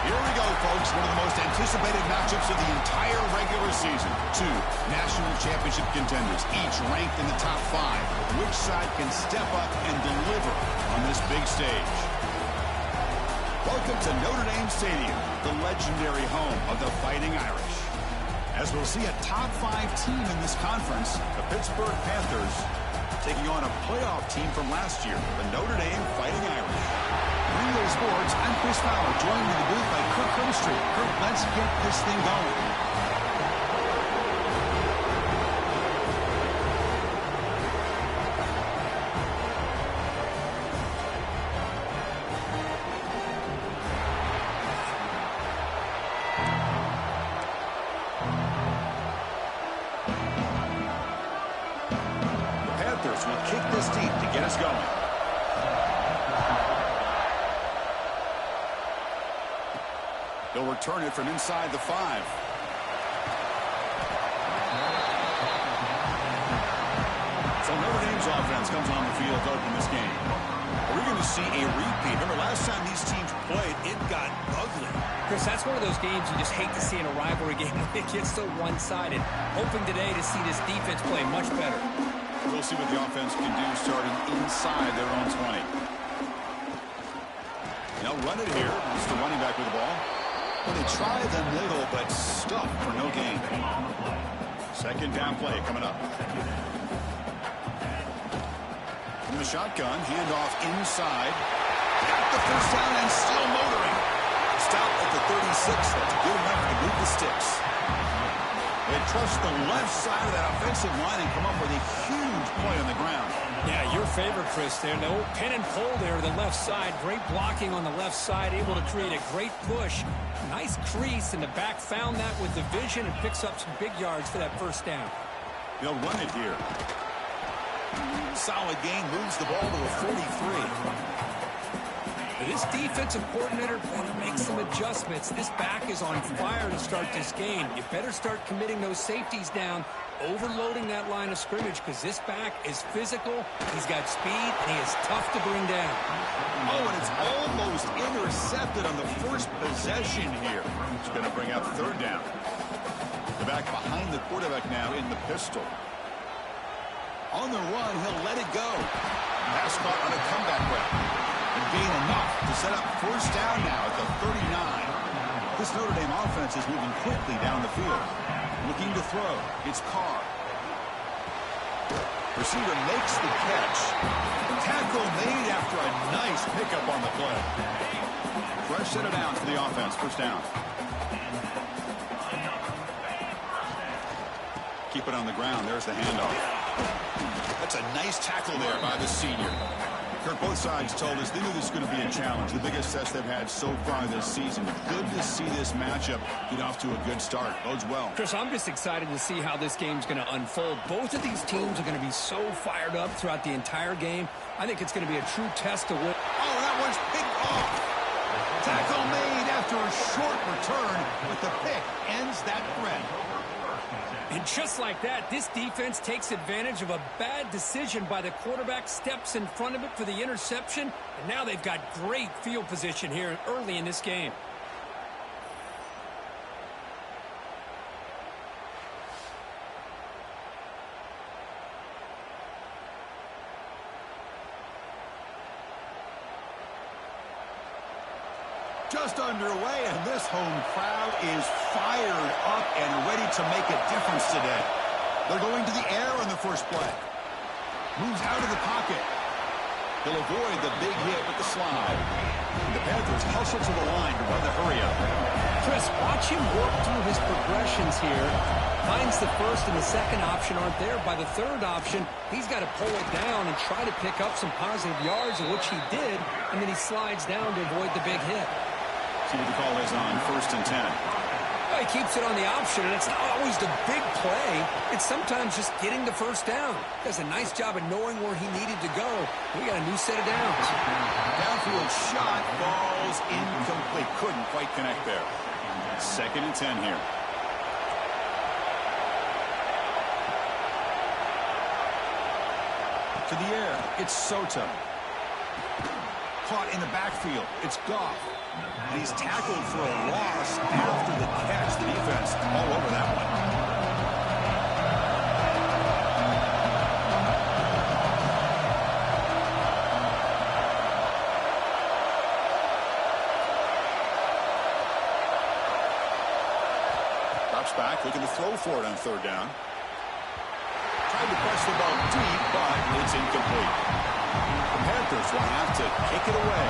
Here we go, folks. One of the most anticipated matchups of the entire regular season. Two national championship contenders, each ranked in the top 5. Which side can step up and deliver on this big stage? Welcome to Notre Dame Stadium, the legendary home of the Fighting Irish. As we'll see a top 5 team in this conference, the Pittsburgh Panthers taking on a playoff team from last year, the Notre Dame Fighting Irish. Green Sports, I'm Chris Fowler, joined in the booth by Kirk Grimstreet. Kirk, let's get this thing going. Will kick this deep to get us going. They'll return it from inside the 5. So Notre Dame's offense comes on the field to open this game. Are we going to see a repeat? Remember, last time these teams played, it got ugly. Chris, that's one of those games you just hate to see in a rivalry game when it gets so one-sided. Hoping today to see this defense play much better. We'll see what the offense can do starting inside their own 20. They'll run it here. It's the running back with the ball. Well, they try the middle, but stuck for no gain. Second down play coming up. From the shotgun, handoff inside. Got the first down and still motoring. Stop at the 36. That's good enough to move the sticks. They trust the left side of that offensive line and come up with a huge play on the ground. Yeah, your favorite, Chris, there. No pin and pull there to the left side. Great blocking on the left side, able to create a great push. Nice crease, and the back found that with the vision and picks up some big yards for that first down. They'll run it here. Solid gain, moves the ball to a 43. This defensive coordinator better make some adjustments. This back is on fire to start this game. You better start committing those safeties down, overloading that line of scrimmage, because this back is physical, he's got speed, and he is tough to bring down. Oh, and it's almost intercepted on the first possession here. It's going to bring up third down. The back behind the quarterback now in the pistol. On the run, he'll let it go. Pass caught on a comeback route. And gain enough to set up first down now at the 39. This Notre Dame offense is moving quickly down the field. Looking to throw. It's Carr. Receiver makes the catch. Tackle made after a nice pickup on the play. Fresh set of downs for the offense. First down. Keep it on the ground. There's the handoff. That's a nice tackle there by the senior. Kirk, both sides told us they knew this was going to be a challenge, the biggest test they've had so far this season. Good to see this matchup get off to a good start. Bodes well. Chris, I'm just excited to see how this game's going to unfold. Both of these teams are going to be so fired up throughout the entire game. I think it's going to be a true test to win. Oh, that one's picked off. Tackle made after a short return, but the pick ends that threat. And just like that, this defense takes advantage of a bad decision by the quarterback, steps in front of it for the interception, and now they've got great field position here early in this game. Just underway, and this home crowd is fired up and ready to make a difference today. They're going to the air on the first play. Moves out of the pocket. He'll avoid the big hit with the slide. The Panthers hustle to the line to run the hurry up. Chris, watch him work through his progressions here. Finds the first and the second option aren't there. By the third option, he's got to pull it down and try to pick up some positive yards, which he did, and then he slides down to avoid the big hit. See what the call is on first and 10. Well, he keeps it on the option, and it's not always the big play. It's sometimes just getting the first down. Does a nice job of knowing where he needed to go. We got a new set of downs. Downfield shot, falls incomplete. Couldn't quite connect there. Second and 10 here. To the air, it's Soto. caught in the backfield. It's Goff. And he's tackled for a loss after the catch. The defense all over that one. Drops back, looking to throw for it on third down. Tried to press the ball deep, but it's incomplete. The Panthers will have to kick it away.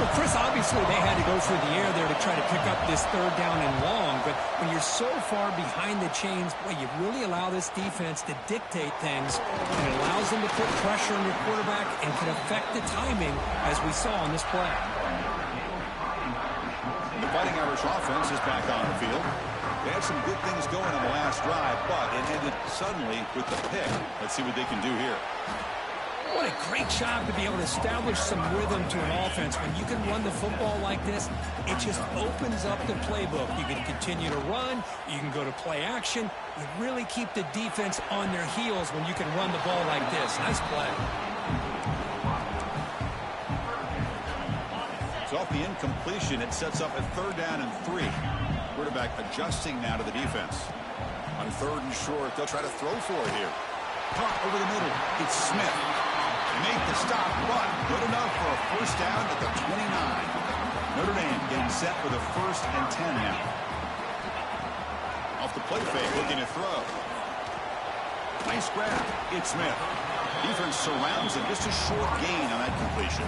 Well, Chris, obviously they had to go through the air there to try to pick up this third down and long, but when you're so far behind the chains, boy, you really allow this defense to dictate things, and it allows them to put pressure on your quarterback and can affect the timing, as we saw on this play. The Fighting Irish offense is back on the field. They had some good things going on the last drive, but it ended suddenly with the pick. Let's see what they can do here. What a great job to be able to establish some rhythm to an offense. When you can run the football like this, it just opens up the playbook. You can continue to run. You can go to play action. You really keep the defense on their heels when you can run the ball like this. Nice play. So off the incompletion, it sets up a third down and 3. Quarterback adjusting now to the defense. On third and short, they'll try to throw for it here. Caught over the middle. It's Smith. Make the stop, but good enough for a first down at the 29. Notre Dame getting set for the 1st and 10 now. Off the play fake, looking to throw. Nice grab. It's Smith. Defense surrounds him. Just a short gain on that completion.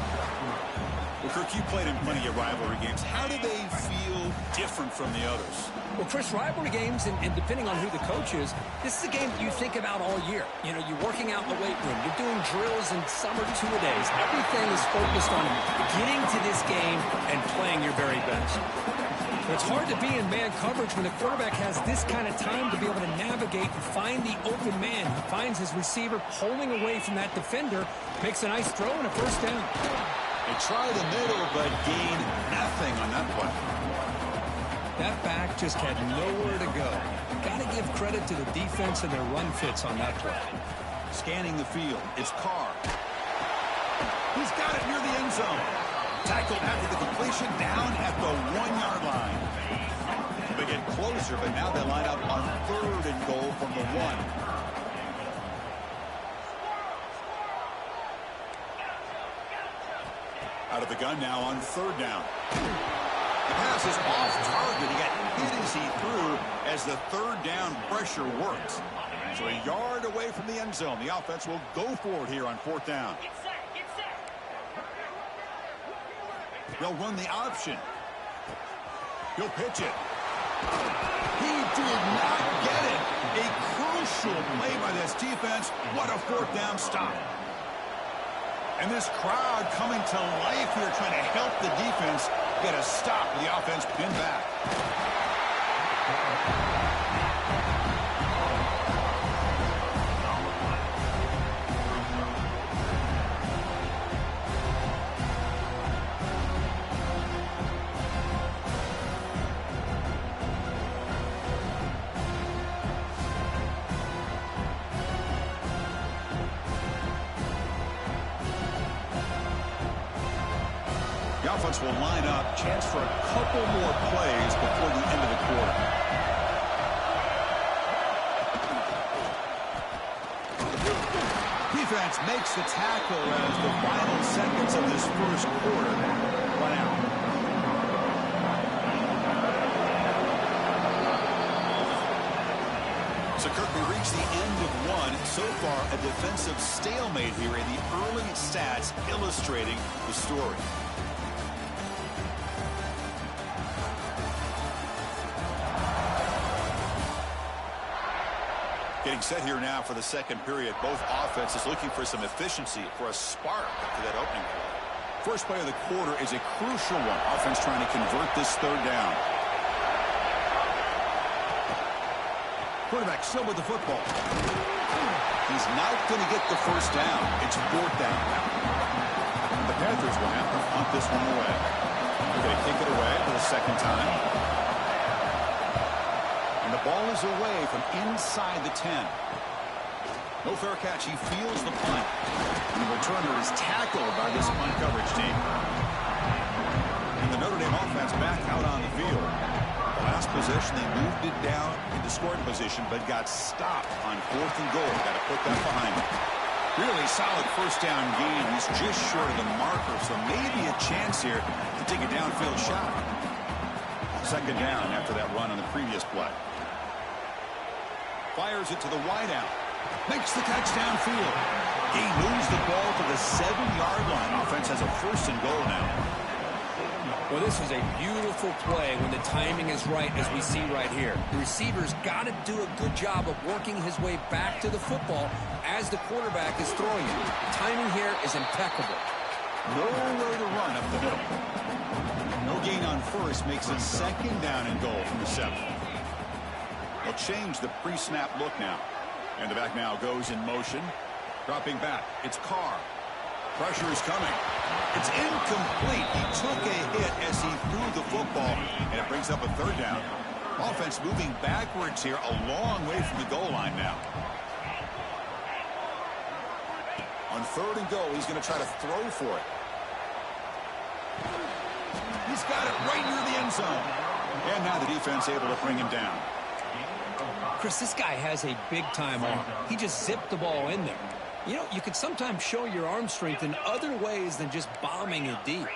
Well, Kirk, you played in plenty of rivalry games. How do they feel different from the others? Well, Chris, rivalry games, and depending on who the coach is, this is a game that you think about all year. You know, you're working out in the weight room. You're doing drills in summer two-a-days. Everything is focused on getting to this game and playing your very best. But it's hard to be in man coverage when the quarterback has this kind of time to be able to navigate and find the open man. He finds his receiver pulling away from that defender, makes a nice throw and a first down. They try the middle, but gain nothing on that play. That back just had nowhere to go. Got to give credit to the defense and their run fits on that play. Scanning the field, it's Carr. He's got it near the end zone. Tackled after the completion, down at the 1-yard line. They get closer, but now they line up on third and goal from the 1. Out of the gun now on third down. The pass is off target. He got hit as he threw as the third down pressure works. So a yard away from the end zone. The offense will go for it here on 4th down. They'll run the option. He'll pitch it. He did not get it. A crucial play by this defense. What a 4th down stop. And this crowd coming to life here, trying to help the defense get a stop. The offense pinned back. Will line up, chance for a couple more plays before the end of the quarter. Defense makes the tackle as the final seconds of this first quarter run out. So Kirk, we reach the end of one. So far, a defensive stalemate here in the early stats illustrating the story. Getting set here now for the second period. Both offenses looking for some efficiency, for a spark to that opening play. First play of the quarter is a crucial one. Offense trying to convert this third down. Quarterback still with the football. He's not going to get the first down. It's 4th down now. The Panthers will have to punt this one away. They're going to kick it away for the second time. The ball is away from inside the 10. No fair catch. He feels the punt. And the returner is tackled by this punt coverage team. And the Notre Dame offense back out on the field. The last possession, they moved it down into scoring position, but got stopped on 4th and goal. Got to put that behind them. Really solid first down gain. He's just short of the marker, so maybe a chance here to take a downfield shot. 2nd down after that run on the previous play. Fires it to the wideout. Makes the catch downfield. He moves the ball to the 7-yard line. Offense has a 1st and goal now. Well, this is a beautiful play when the timing is right, as we see right here. The receiver's got to do a good job of working his way back to the football as the quarterback is throwing it. The timing here is impeccable. Nowhere to run up the middle. No gain on 1st, makes it 2nd down and goal from the 7. They'll change the pre-snap look now. And the back now goes in motion. Dropping back. It's Carr. Pressure is coming. It's incomplete. He took a hit as he threw the football, and it brings up a 3rd down. Offense moving backwards here, a long way from the goal line now. On 3rd and goal, he's going to try to throw for it. He's got it right near the end zone. And now the defense able to bring him down. Chris, this guy has a big-time arm. He just zipped the ball in there. You know, you could sometimes show your arm strength in other ways than just bombing it deep.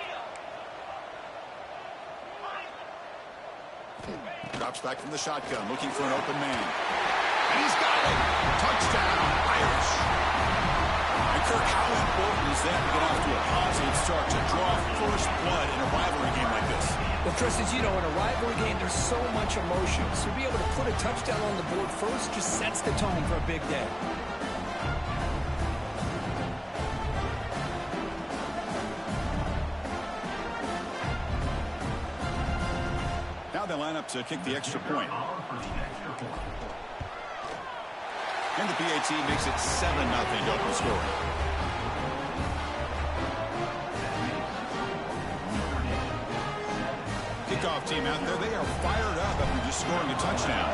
Drops back from the shotgun, looking for an open man. And he's got it! Touchdown, Irish! And Kirk, how important is that to get off to a positive start to draw first blood in a rivalry game like this? Well, Chris, as you know, in a rivalry game, there's so much emotion. So to be able to put a touchdown on the board first just sets the tone for a big day. Now they line up to kick the extra point. And the PAT makes it 7-0 to open scoring. Kickoff team out there. They are fired up after just scoring a touchdown.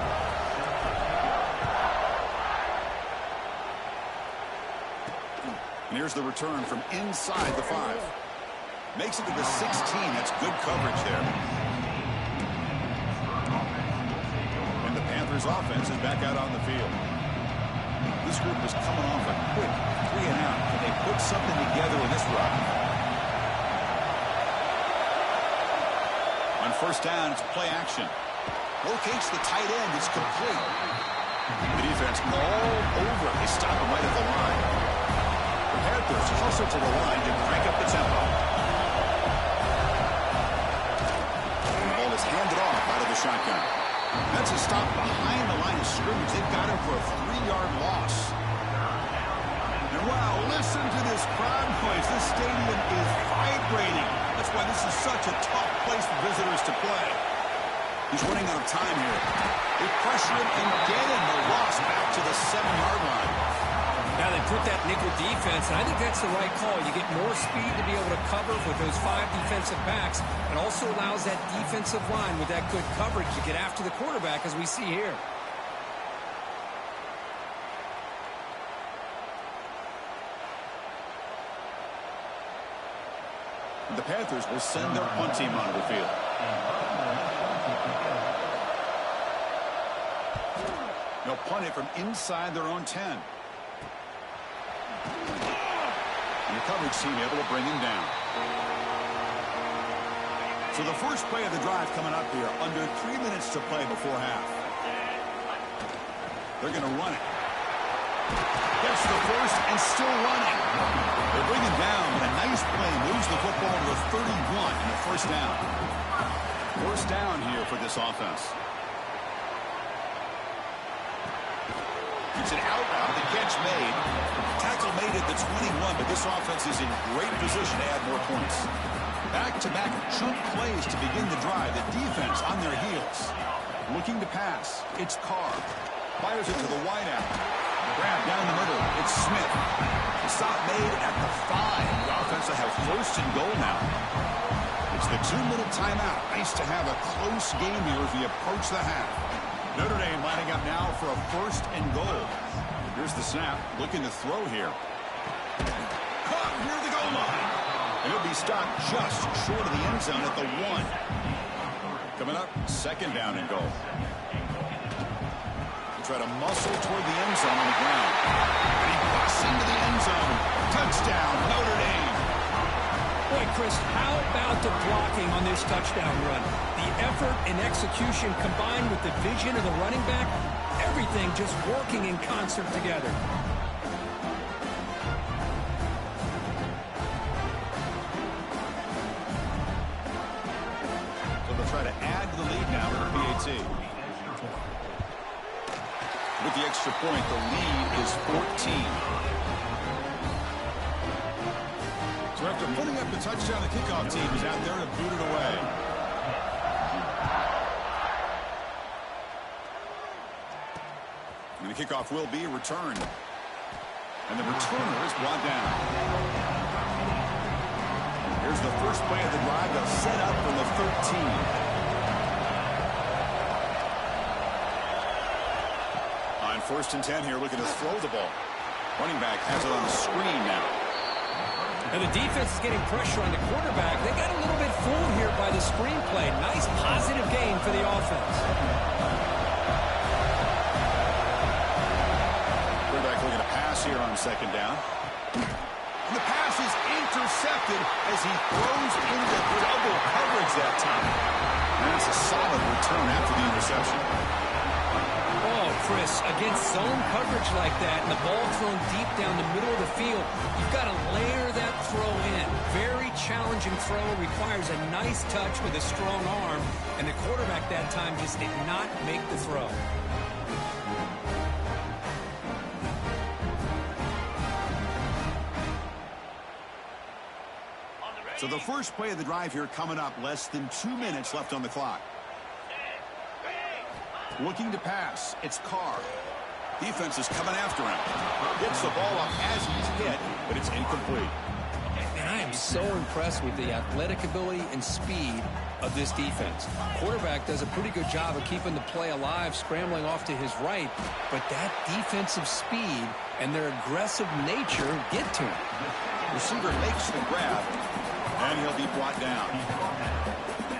And here's the return from inside the 5. Makes it to the 16. That's good coverage there. And the Panthers offense is back out on the field. This group is coming off a quick 3-and-out. Can they put something together in this run? On 1st down, it's play action. Locates the tight end. It's complete. The defense all over. They stop him right at the line. The Panthers hustle to the line to crank up the tempo. And the ball is handed off out of the shotgun. That's a stop behind the line of scrimmage. They've got him for a 3-yard loss. And wow, listen to this crowd noise. This stadium is vibrating. That's why this is such a tough place for visitors to play. He's running out of time here. They pressure him and get him. The loss back to the 7-yard line. Now they put that nickel defense, and I think that's the right call. You get more speed to be able to cover with those 5 defensive backs. It also allows that defensive line with that good coverage to get after the quarterback, as we see here. The Panthers will send their punt team onto the field. They'll punt it from inside their own 10. And the coverage team able to bring him down. So the first play of the drive coming up here, under 3 minutes to play before half. They're going to run it. Gets the first and still running. They bring him down, but a nice play moves the football to the 31 and the 1st down. 1st down here for this offense. It's an out route. The catch made. Tackle made at the 21, but this offense is in great position to add more points. Back-to-back chunk plays to begin the drive. The defense on their heels. Looking to pass. It's Carr. Fires it to the wideout. Grab down the middle. It's Smith. The stop made at the 5. The offense will have 1st and goal now. It's the 2-minute timeout. Nice to have a close game here as we approach the half. Notre Dame lining up now for a 1st and goal. Here's the snap, looking to throw here. Caught near the goal line. And he'll be stopped just short of the end zone at the 1. Coming up, 2nd down and goal. Try to muscle toward the end zone on the ground. And he busts into the end zone. Touchdown, Notre Dame. Boy, Chris, how about the blocking on this touchdown run? The effort and execution combined with the vision of the running back, everything just working in concert together. So they'll try to add to the lead now with the PAT. With the extra point, the lead is 14. So after putting up the touchdown, the kickoff team is out there to boot it away. And the kickoff will be returned. And the returner is brought down. Here's the first play of the drive. They'll set up from the 13. On 1st and 10 here, looking to throw the ball. Running back has it on the screen now. And the defense is getting pressure on the quarterback. They got a little bit fooled here by the screenplay. Nice positive gain for the offense. Quarterback looking to pass here on 2nd down. And the pass is intercepted as he throws into double coverage that time. And it's a solid return after the interception. Oh, Chris, against zone coverage like that and the ball thrown deep down the middle of the field, you've got to layer that throw in. Very challenging throw, requires a nice touch with a strong arm, and the quarterback that time just did not make the throw. So the first play of the drive here coming up, less than 2 minutes left on the clock. Looking to pass, it's Carr. Defense is coming after him. Gets the ball up as he's hit, but it's incomplete. And I am so impressed with the athletic ability and speed of this defense. Quarterback does a pretty good job of keeping the play alive, scrambling off to his right, but that defensive speed and their aggressive nature get to him. Receiver makes the grab, and he'll be brought down.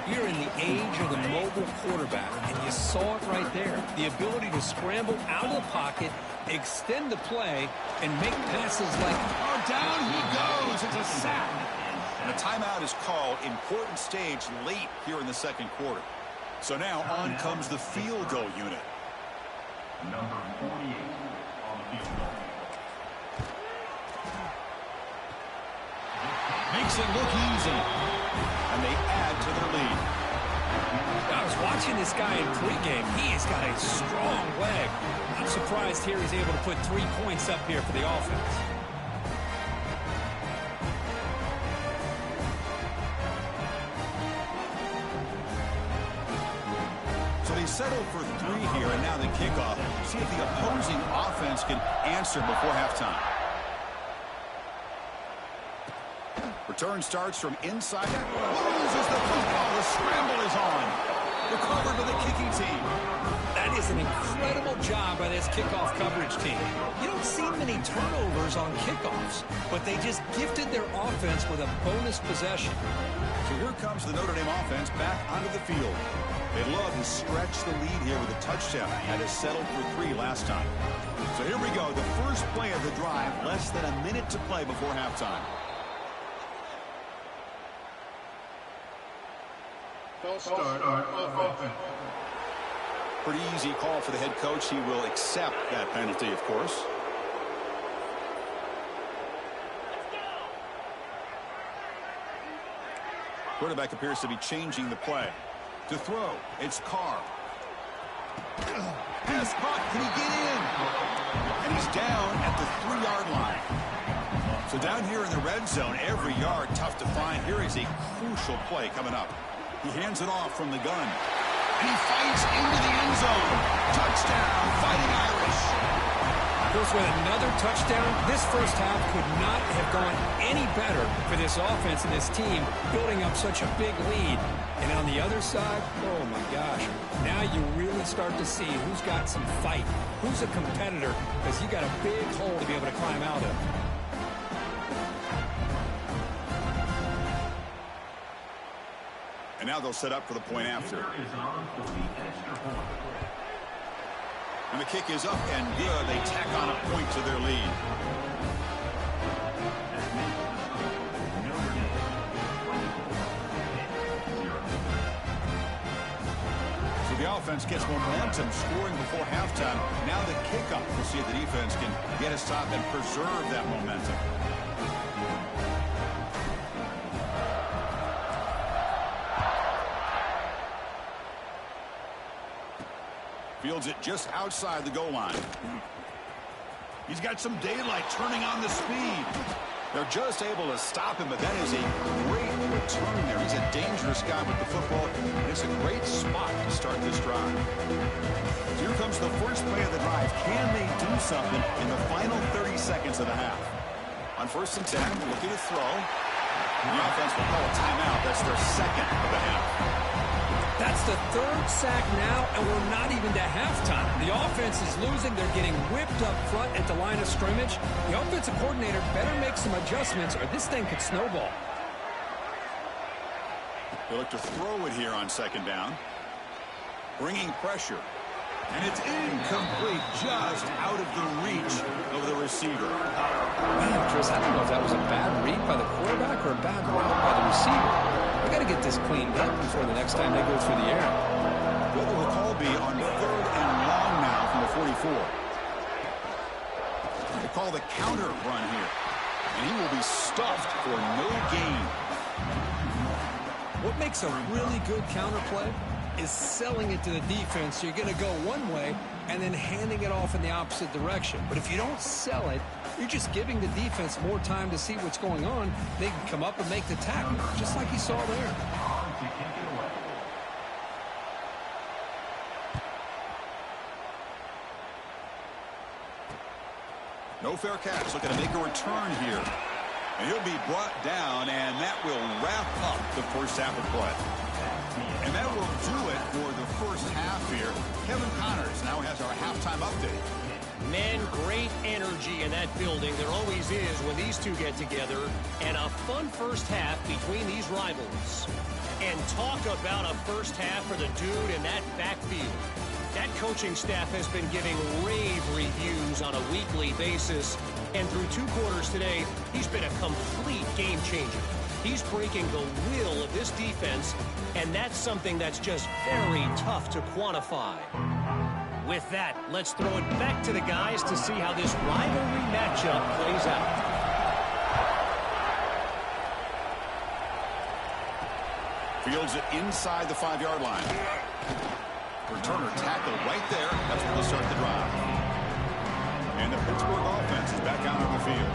You're in the age of the mobile quarterback, and you saw it right there. The ability to scramble out of the pocket, extend the play, and make passes like, oh, down he goes. It's a sack. And a timeout is called. Important stage late here in the 2nd quarter. So now on comes the field goal unit. Number 48 on the field goal. Makes it look easy. And they add to their lead. I was watching this guy in pregame. He has got a strong leg. I'm surprised here he's able to put 3 points up here for the offense. So they settle for 3 here, and now the kickoff. See if the opposing offense can answer before halftime. Return starts from inside. Loses the football. The scramble is on. Recovered by the kicking team. That is an incredible job by this kickoff coverage team. You don't see many turnovers on kickoffs, but they just gifted their offense with a bonus possession. So here comes the Notre Dame offense back onto the field. They love to stretch the lead here with a touchdown. Had to settle for 3 last time. So here we go. The first play of the drive. Less than a minute to play before halftime. Start offense. Pretty easy call for the head coach. He will accept that penalty, of course. Quarterback appears to be changing the play. To throw, it's Carr. Pass caught. Can he get in? And he's down at the 3-yard line. So down here in the red zone, every yard tough to find. Here is a crucial play coming up. He hands it off from the gun. And he fights into the end zone. Touchdown, Fighting Irish. goes with another touchdown. This first half could not have gone any better for this offense and this team, building up such a big lead. And on the other side, oh my gosh, now you really start to see who's got some fight, who's a competitor, because you got a big hole to be able to climb out of. And now they'll set up for the point after. And the kick is up and good. They tack on a point to their lead. So the offense gets momentum scoring before halftime. Now the kickoff. We'll see if the defense can get a stop and preserve that momentum. Fields it just outside the goal line. He's got some daylight, turning on the speed. They're just able to stop him, but that is a great return there. He's a dangerous guy with the football, and it's a great spot to start this drive. Here comes the first play of the drive. Can they do something in the final 30 seconds of the half? On 1st and 10, looking to throw. The offense will call a timeout. That's their second of the half. That's the third sack now, and we're not even to halftime. The offense is losing. They're getting whipped up front at the line of scrimmage. The offensive coordinator better make some adjustments, or this thing could snowball. They look to throw it here on 2nd down. Bringing pressure. And it's incomplete, just out of the reach of the receiver. Man, Chris, I don't know if that was a bad read by the quarterback or a bad route by the receiver. We got to get this cleaned up before the next time they go through the air. What will the call be on 3rd and long now from the 44? They call the counter run here. And he will be stuffed for no gain. What makes a really good counter play is selling it to the defense. So you're going to go one way and then handing it off in the opposite direction. But if you don't sell it, you're just giving the defense more time to see what's going on. They can come up and make the tackle, just like you saw there. No fair catch. Looking to make a return here. And he'll be brought down, and that will wrap up the first half of play. And that will do it for the first half here. Kevin Connors now has our halftime update. Men, great energy in that building. There always is when these two get together. And a fun first half between these rivals. And talk about a first half for the dude in that backfield. That coaching staff has been giving rave reviews on a weekly basis. And through 2 quarters today, he's been a complete game changer. He's breaking the will of this defense, and that's something that's just very tough to quantify. With that, let's throw it back to the guys to see how this rivalry matchup plays out. Fields it inside the 5-yard line. Returner tackled right there. That's where they'll start the drive. And the Pittsburgh offense is back out on the field.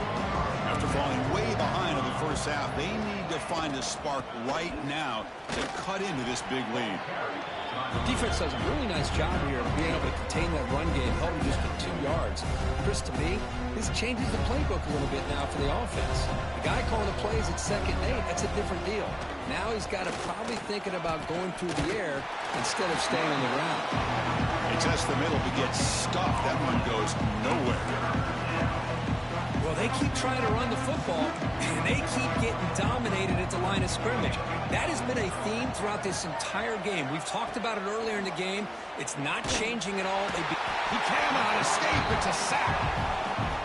After falling way behind in the first half, they need to find a spark right now to cut into this big lead. The defense does a really nice job here of being able to contain that run game, held him just to 2 yards. Chris, to me, this changes the playbook a little bit now for the offense. The guy calling the plays at 2nd and 8, that's a different deal. Now he's got to probably thinking about going through the air instead of staying on the ground. He tests the middle to get stuffed. That one goes nowhere. Well, they keep trying to run the football, and they keep getting dominated at the line of scrimmage. That has been a theme throughout this entire game. We've talked about it earlier in the game. It's not changing at all. He cannot escape. It's a sack.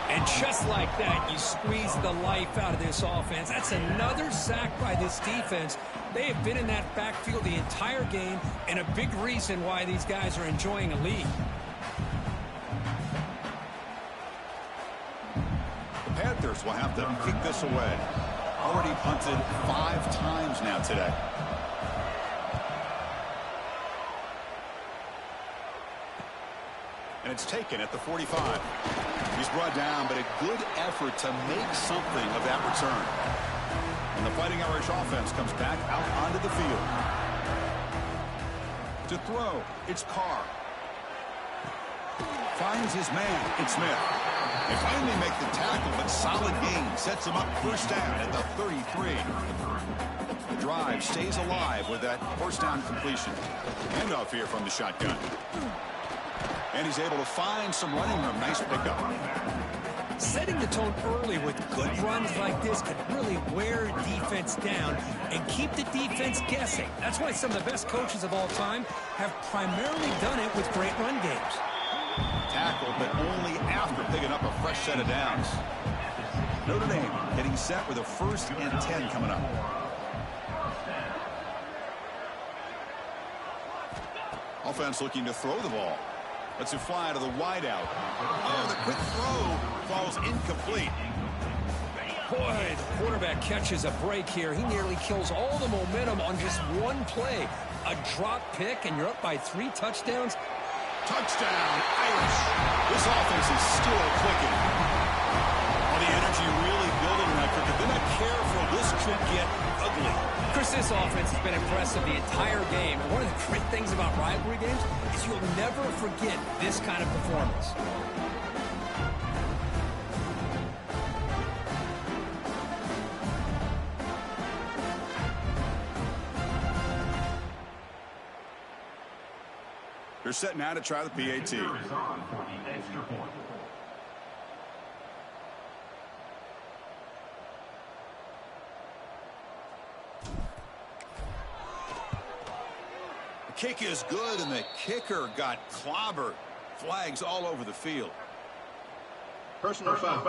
And just like that, you squeeze the life out of this offense. That's another sack by this defense. They have been in that backfield the entire game, and a big reason why these guys are enjoying a lead. The Panthers will have to kick this away. Already punted 5 times now today. And it's taken at the 45. He's brought down, but a good effort to make something of that return. And the Fighting Irish offense comes back out onto the field. To throw, it's Carr. Finds his man, it's Smith. They finally make the tackle, but solid gain sets them up first down at the 33. The drive stays alive with that first down completion. Handoff here from the shotgun. And he's able to find some running room. Nice pickup. Setting the tone early with good runs like this can really wear defense down and keep the defense guessing. That's why some of the best coaches of all time have primarily done it with great run games. Tackled, but only after picking up a fresh set of downs. Notre Dame getting set with a 1st and 10 coming up. Offense looking to throw the ball. Lets it fly to the wideout. Oh, the quick throw falls incomplete. Boy, the quarterback catches a break here. He nearly kills all the momentum on just one play. A drop pick, and you're up by 3 touchdowns. Touchdown, Irish. This offense is still clicking. Well, the energy really building tonight. If they're not careful, this could get ugly. Chris, this offense has been impressive the entire game. And one of the great things about rivalry games is you'll never forget this kind of performance. They're set now to try the PAT. The kick is good, and the kicker got clobbered. Flags all over the field. Personal foul.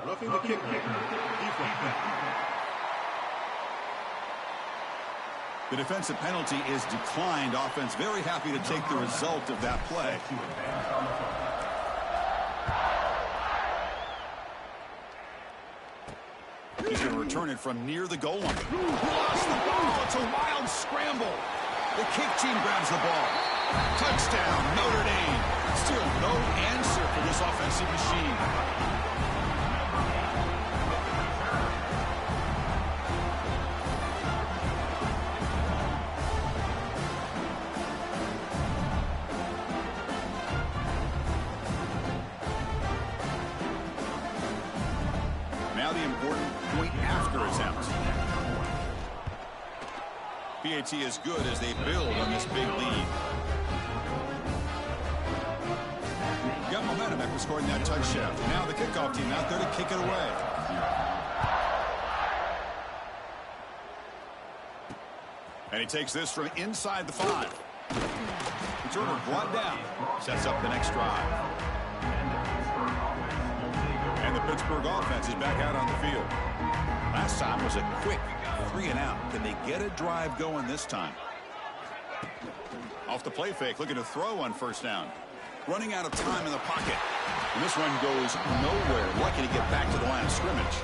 Roughing the kicker. The defensive penalty is declined. Offense very happy to take the result of that play. He's going to return it from near the goal line. Lost the ball. It's a wild scramble. The kick team grabs the ball. Touchdown, Notre Dame. Still no answer for this offensive machine. Now the important point after attempt. PAT is good as they build on this big lead. Got momentum after scoring that touchdown. Now the kickoff team out there to kick it away. And he takes this from inside the 5. Returner brought down. Sets up the next drive. And the Pittsburgh offense is back out on the field. Last time was a quick 3-and-out. Can they get a drive going this time? Off the play fake, looking to throw on first down. Running out of time in the pocket. And this run goes nowhere. Lucky to get back to the line of scrimmage.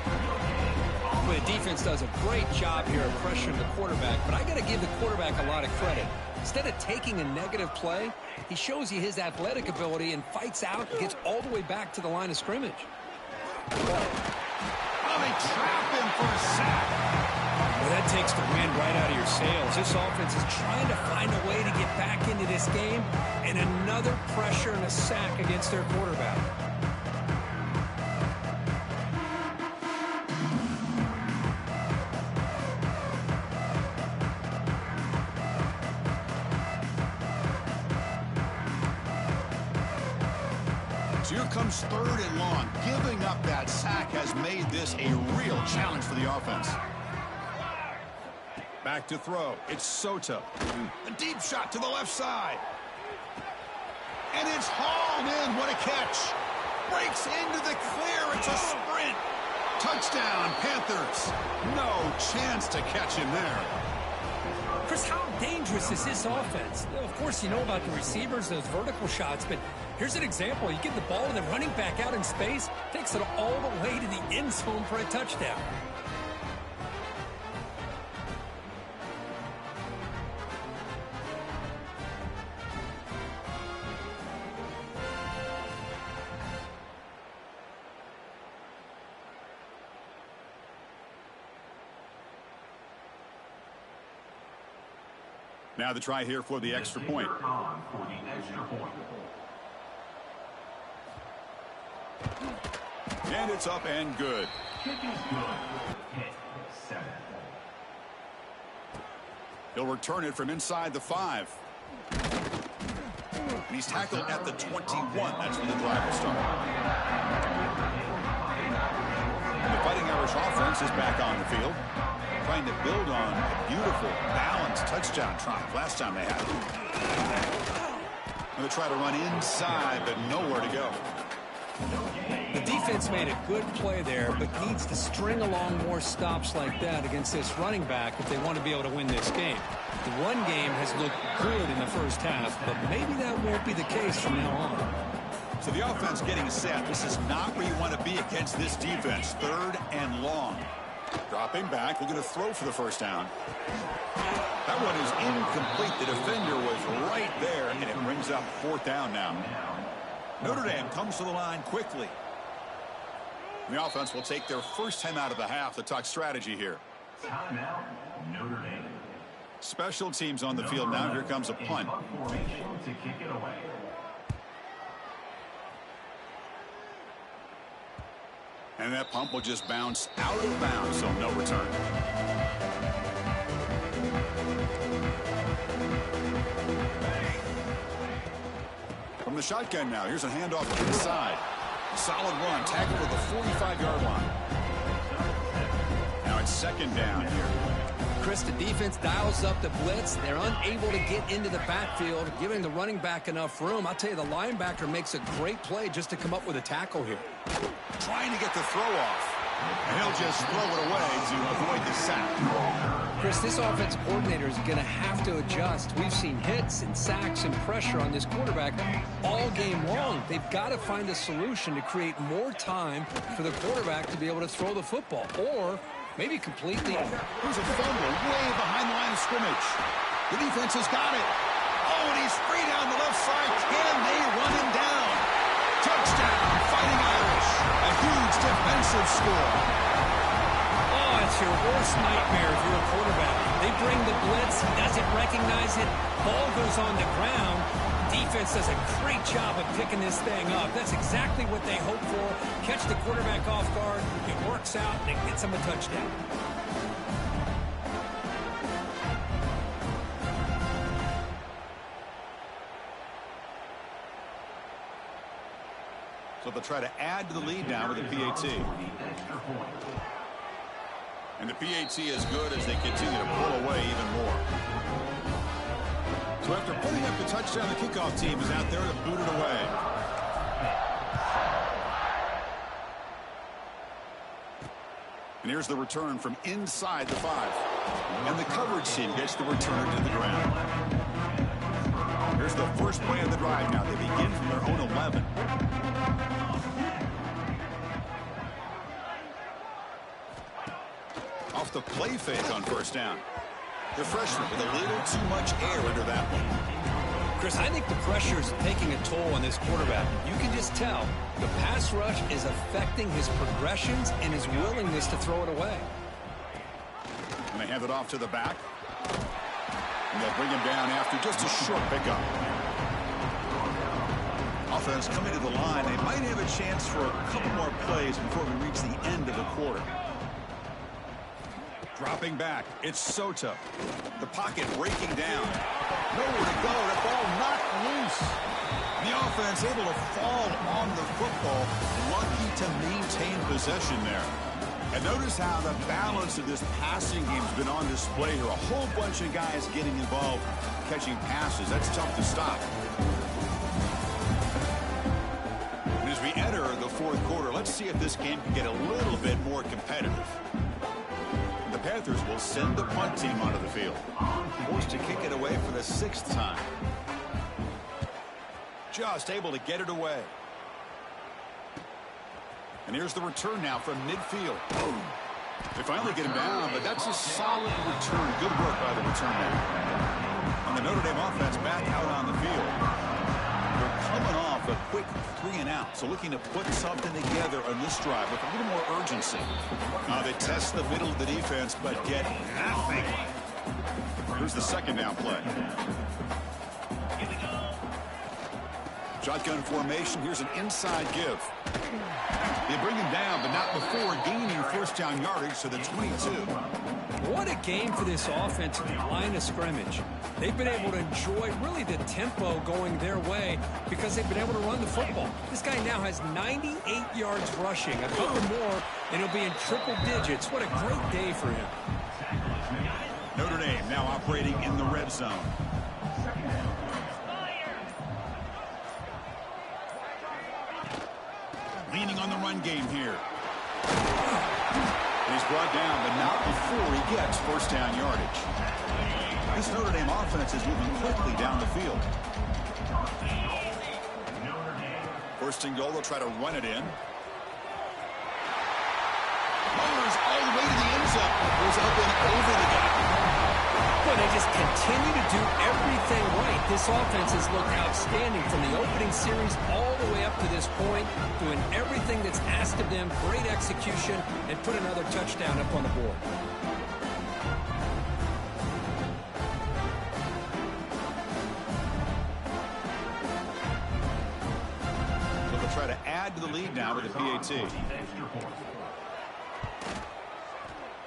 Well, the defense does a great job here of pressuring the quarterback, but I got to give the quarterback a lot of credit. Instead of taking a negative play, he shows you his athletic ability and fights out and gets all the way back to the line of scrimmage. Oh, they trap him for a sack. Well, that takes the wind right out of your sails. This offense is trying to find a way to get back into this game, and another pressure and a sack against their quarterback. So here comes 3rd and long. Giving up that sack has made this a real challenge for the offense. Back to throw. It's Soto. A deep shot to the left side. And it's hauled in. What a catch. Breaks into the clear. It's a sprint. Touchdown, Panthers. No chance to catch him there. Chris, how dangerous is this offense? Well, of course, you know about the receivers, those vertical shots, but here's an example. You get the ball and the running back out in space, takes it all the way to the end zone for a touchdown. Now the try here for the extra point. And it's up and good. Kick is good. Pitt 7. He'll return it from inside the 5. And he's tackled at the 21. That's when the drive will start. And the Fighting Irish offense is back on the field, trying to build on a beautiful, balanced touchdown drive last time they had it. And they try to run inside, but nowhere to go. The defense made a good play there, but needs to string along more stops like that against this running back if they want to be able to win this game. The run game has looked good in the first half, but maybe that won't be the case from now on. So the offense getting set. This is not where you want to be against this defense. 3rd and long. Dropping back, looking to throw for the first down. That one is incomplete. The defender was right there, and it brings up 4th down now. Notre Dame comes to the line quickly. The offense will take their first time out of the half to talk strategy here. Timeout, Notre Dame. Special teams on the field now. Here comes a punt. Formation to kick it away. And that punt will just bounce out of bounds, so no return. From the shotgun now, here's a handoff inside. Solid run, tackled at the 45-yard line. Now it's 2nd down here. Chris, the defense dials up the blitz. They're unable to get into the backfield, giving the running back enough room. I'll tell you, the linebacker makes a great play just to come up with a tackle here. Trying to get the throw off. And he'll just throw it away to avoid the sack. Chris, this offensive coordinator is going to have to adjust. We've seen hits and sacks and pressure on this quarterback all game long. They've got to find a solution to create more time for the quarterback to be able to throw the football, or maybe completely. Here's a fumble way behind the line of scrimmage. The defense has got it. Oh, and he's free down the left side. Can they run him down? Touchdown, Fighting Irish. A huge defensive score. Oh, it's your worst nightmare if you're a quarterback. They bring the blitz. He doesn't recognize it. Ball goes on the ground. Defense does a great job of picking this thing up. That's exactly what they hope for. Catch the quarterback off guard. It works out, and it gets him a touchdown. So they'll try to add to the lead now with the PAT. And the PAT is good as they continue to pull away even more. So after putting up the touchdown, the kickoff team is out there to boot it away. And here's the return from inside the 5. And the coverage team gets the return to the ground. Here's the first play of the drive now. They begin from their own 11. Off the play fake on first down. The freshman with a little too much air under that one. Chris, I think the pressure is taking a toll on this quarterback. You can just tell the pass rush is affecting his progressions and his willingness to throw it away. And they hand it off to the back. And they'll bring him down after just a short pickup. Offense coming to the line. They might have a chance for a couple more plays before we reach the end of the quarter. Dropping back, it's Soto. The pocket breaking down. Nowhere to go. That ball knocked loose. The offense able to fall on the football. Lucky to maintain possession there. And notice how the balance of this passing game has been on display here. A whole bunch of guys getting involved catching passes. That's tough to stop. And as we enter the 4th quarter, let's see if this game can get a little bit more competitive. The Panthers will send the punt team onto the field. Forced to kick it away for the 6th time. Just able to get it away. And here's the return now from midfield. They finally get him down, but that's a solid return. Good work by the return man. And the Notre Dame offense back out on the field. They're coming off a quick 3-and-out, so looking to put something together on this drive with a little more urgency. They test the middle of the defense, but get nothing. Here's the 2nd down play. Shotgun formation. Here's an inside give. They bring him down, but not before gaining first down yardage to the 22. What a game for this offense at the line of scrimmage. They've been able to enjoy really the tempo going their way because they've been able to run the football. This guy now has 98 yards rushing, a couple more, and he'll be in triple digits. What a great day for him. Notre Dame now operating in the red zone. Leaning on the run game here. He's brought down, but not before he gets first down yardage. This Notre Dame offense is moving quickly down the field. First and goal, they'll try to run it in. Motors all the way to the end zone. Goes up and over the guy. Well, they just continue to do everything right. This offense has looked outstanding from the opening series all the way up to this point, doing everything that's asked of them, great execution, and put another touchdown up on the board. So they'll try to add to the lead now with the PAT.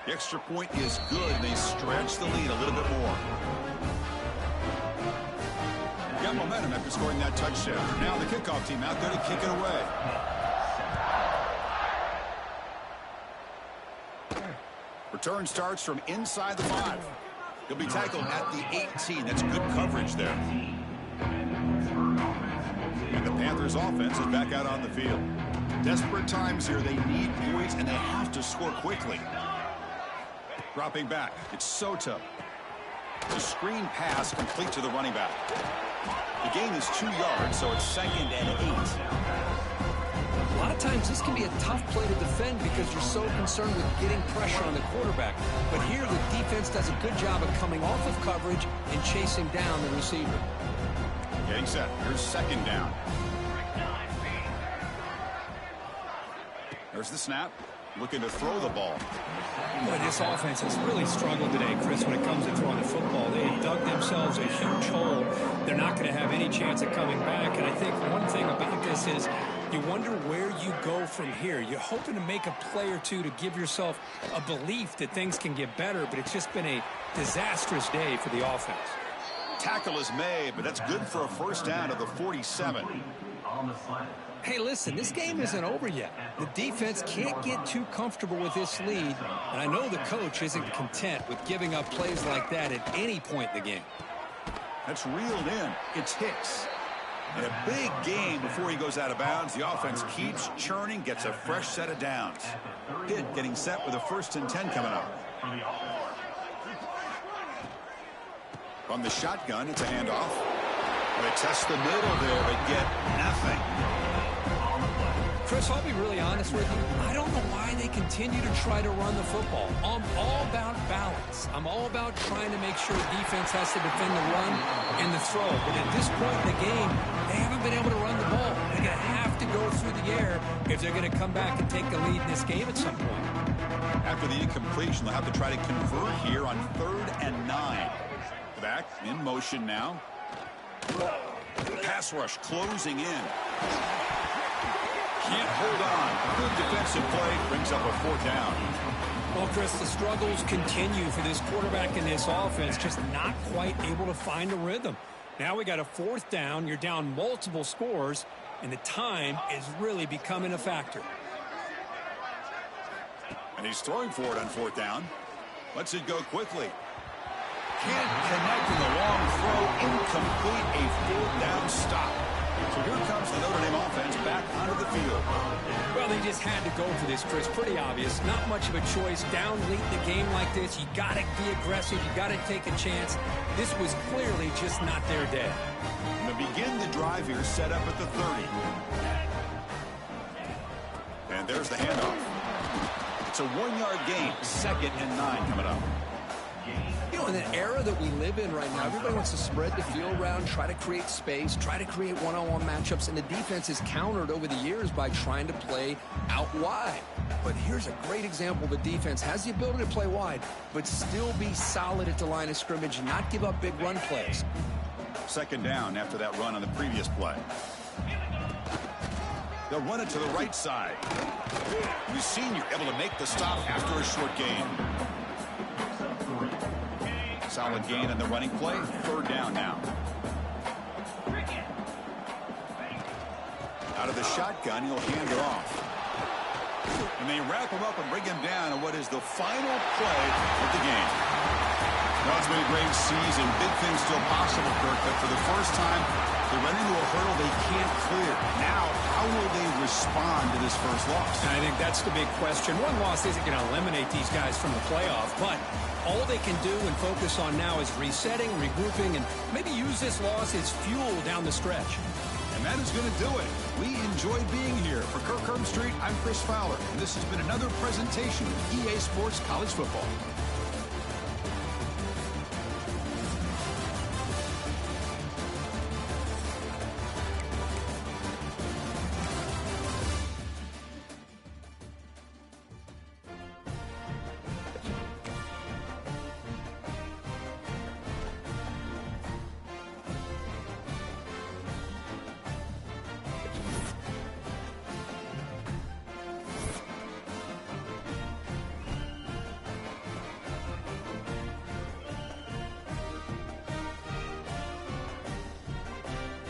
The extra point is good, and they stretch the lead a little bit more. Got momentum after scoring that touchdown. Now the kickoff team out there to kick it away. Return starts from inside the 5. He'll be tackled at the 18. That's good coverage there. And the Panthers offense is back out on the field. Desperate times here. They need points, and they have to score quickly. Dropping back, it's Soto. The screen pass complete to the running back. The gain is 2 yards, so it's 2nd and 8. A lot of times this can be a tough play to defend because you're so concerned with getting pressure on the quarterback. But here the defense does a good job of coming off of coverage and chasing down the receiver. Getting set. Here's 2nd down. There's the snap. Looking to throw the ball. Boy, this offense has really struggled today, Chris, when it comes to throwing the football. They have dug themselves a huge hole. They're not going to have any chance of coming back. And I think one thing about this is you wonder where you go from here. You're hoping to make a play or two to give yourself a belief that things can get better, but it's just been a disastrous day for the offense. Tackle is made, but that's good for a first down of the 47. Hey, listen, this game isn't over yet. The defense can't get too comfortable with this lead, and I know the coach isn't content with giving up plays like that at any point in the game. That's reeled in. It's Hicks. In a big game before he goes out of bounds, the offense keeps churning, gets a fresh set of downs. Pitt getting set with a 1st and 10 coming up. From the shotgun, it's a handoff. They test the middle there, but get nothing. Chris, I'll be really honest with you. I don't know why they continue to try to run the football. I'm all about balance. I'm all about trying to make sure defense has to defend the run and the throw. But at this point in the game, they haven't been able to run the ball. They're going to have to go through the air if they're going to come back and take the lead in this game at some point. After the incompletion, they'll have to try to convert here on 3rd and 9. Back in motion now. Pass rush closing in. Can't hold on. Good defensive play brings up a 4th down. Well, Chris, the struggles continue for this quarterback in this offense, just not quite able to find a rhythm. Now we got a 4th down. You're down multiple scores, and the time is really becoming a factor. And he's throwing for it on 4th down. Lets it go quickly. Can't connect in the long throw. Incomplete. A 4th down stop. So here comes the Notre Dame offense back onto the field. Well, they just had to go for this, Chris. Pretty obvious. Not much of a choice. Down late in the game like this, you got to be aggressive. You got to take a chance. This was clearly just not their day. And to begin the drive here, set up at the 30. And there's the handoff. It's a 1-yard gain. 2nd and 9 coming up. You know, in the era that we live in right now, everybody wants to spread the field around, try to create space, try to create one-on-one matchups, and the defense is countered over the years by trying to play out wide. But here's a great example. The defense has the ability to play wide, but still be solid at the line of scrimmage and not give up big run plays. 2nd down after that run on the previous play. They'll run it to the right side. The senior able to make the stop after a short gain. Solid gain on the running play. Third down now. Out of the shotgun, he'll hand it off. And they wrap him up and bring him down on what is the final play of the game. Well, it's been a great season. Big things still possible, Kirk, but for the first time, they run into a hurdle they can't clear. Now, how will they respond to this first loss? And I think that's the big question. One loss isn't going to eliminate these guys from the playoff, but all they can do and focus on now is resetting, regrouping, and maybe use this loss as fuel down the stretch. And that is going to do it. We enjoyed being here. For Kirk Herbstreit, I'm Chris Fowler, and this has been another presentation of EA Sports College Football.